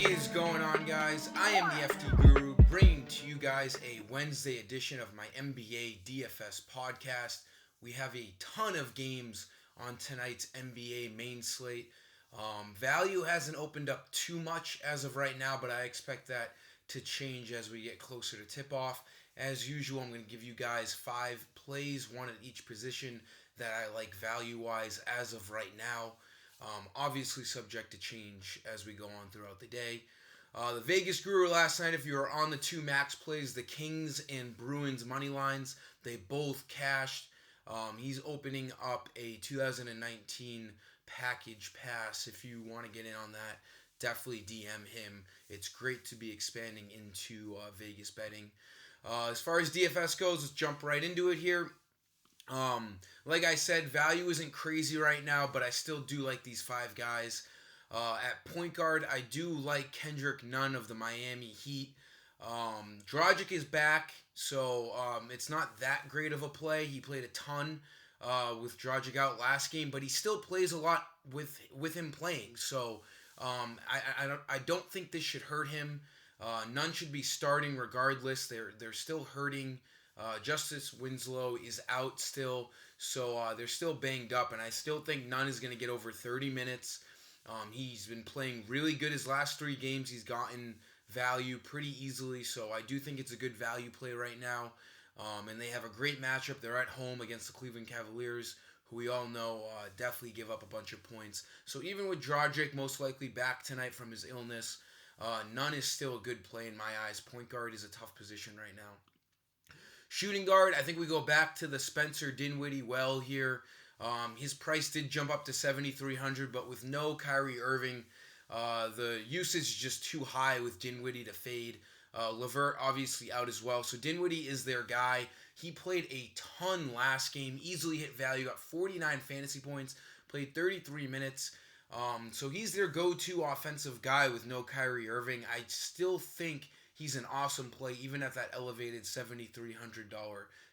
Is going on, guys? I am the FD Guru, bringing to you guys a Wednesday edition of my NBA DFS podcast. We have a ton of games on tonight's NBA main slate. Value hasn't opened up too much as of right now, but I expect that to change as we get closer to tip-off. As usual, I'm going to give you guys 5 plays, one at each position that I like value-wise as of right now. Obviously subject to change as we go on throughout the day. The Vegas Guru last night, if you were on the 2 max plays, the Kings and Bruins money lines, they both cashed. He's opening up a 2019 package pass. If you want to get in on that, definitely DM him. It's great to be expanding into Vegas betting. As far as DFS goes, let's jump right into it here. Like I said, value isn't crazy right now, but I still do like these 5 guys. At point guard, I do like Kendrick Nunn of the Miami Heat. Dragic is back, so it's not that great of a play. He played a ton with Dragic out last game, but he still plays a lot with him playing. So I don't think this should hurt him. Nunn should be starting regardless. They're still hurting. Justice Winslow is out still, so they're still banged up, and I still think Nunn is going to get over 30 minutes. He's been playing really good his last 3 games. He's gotten value pretty easily, so I do think it's a good value play right now. And they have a great matchup. They're at home against the Cleveland Cavaliers, who we all know definitely give up a bunch of points. So even with Dragic most likely back tonight from his illness, Nunn is still a good play in my eyes. Point guard is a tough position right now. Shooting guard, I think we go back to the Spencer Dinwiddie well here. His price did jump up to $7,300, but with no Kyrie Irving, the usage is just too high with Dinwiddie to fade. LeVert obviously out as well, so Dinwiddie is their guy. He played a ton last game, easily hit value, got 49 fantasy points, played 33 minutes. So he's their go-to offensive guy with no Kyrie Irving. I still think he's an awesome play, even at that elevated $7,300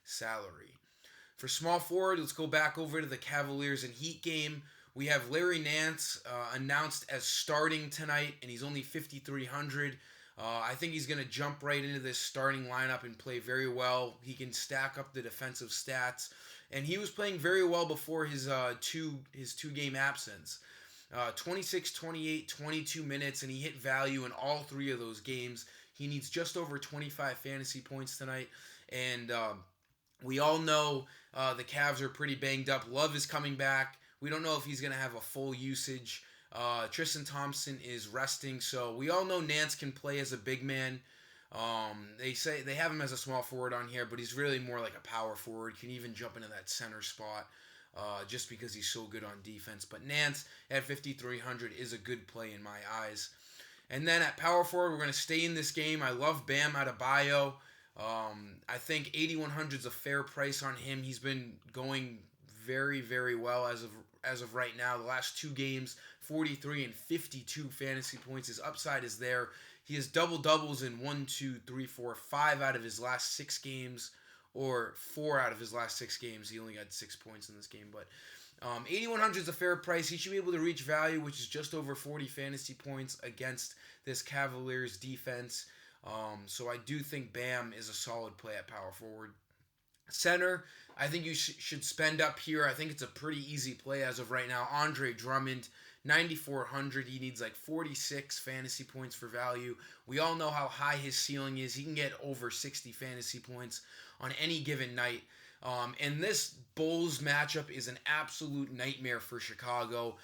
salary. For small forward, let's go back over to the Cavaliers and Heat game. We have Larry Nance announced as starting tonight, and he's only $5,300. I think he's going to jump right into this starting lineup and play very well. He can stack up the defensive stats, and he was playing very well before his two-game absence. 26, 28, 22 minutes, and he hit value in all 3 of those games. He needs just over 25 fantasy points tonight, and we all know the Cavs are pretty banged up. Love is coming back. We don't know if he's going to have a full usage. Tristan Thompson is resting, so we all know Nance can play as a big man. They say they have him as a small forward on here, but he's really more like a power forward. Can even jump into that center spot just because he's so good on defense. But Nance at 5,300 is a good play in my eyes. And then at power forward, we're going to stay in this game. I love Bam Adebayo. I think 8,100 is a fair price on him. He's been going very, very well as of right now. The last 2 games, 43 and 52 fantasy points. His upside is there. He has double-doubles in 5 out of his last 6 games, or 4 out of his last 6 games. He only got 6 points in this game, but 8,100 is a fair price. He should be able to reach value, which is just over 40 fantasy points against this Cavaliers defense. So I do think Bam is a solid play at power forward. Center, I think you should spend up here. I think it's a pretty easy play as of right now. Andre Drummond, 9,400. He needs like 46 fantasy points for value. We all know how high his ceiling is. He can get over 60 fantasy points on any given night. And this Bulls matchup is an absolute nightmare for Chicago.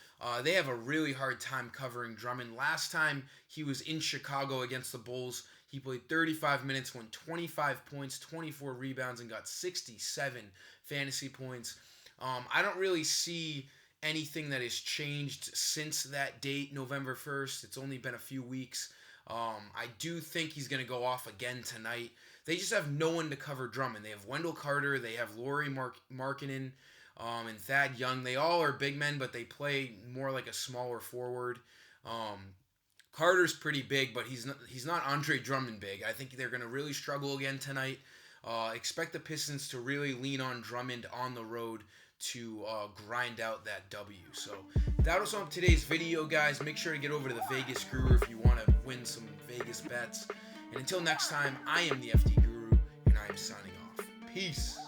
They have a really hard time covering Drummond. Last time he was in Chicago against the Bulls, he played 35 minutes, won 25 points, 24 rebounds, and got 67 fantasy points. I don't really see anything that has changed since that date, November 1st. It's only been a few weeks. I do think he's going to go off again tonight. They just have no one to cover Drummond. They have Wendell Carter. They have Lauri Markkanen and Thad Young. They all are big men, but they play more like a smaller forward. Carter's pretty big, but he's not Andre Drummond big. I think they're going to really struggle again tonight. Expect the Pistons to really lean on Drummond on the road to grind out that W. So that'll sum up today's video, guys. Make sure to get over to the Vegas Guru if you want to win some Vegas bets. And until next time, I am the FT Guru, and I am signing off. Peace.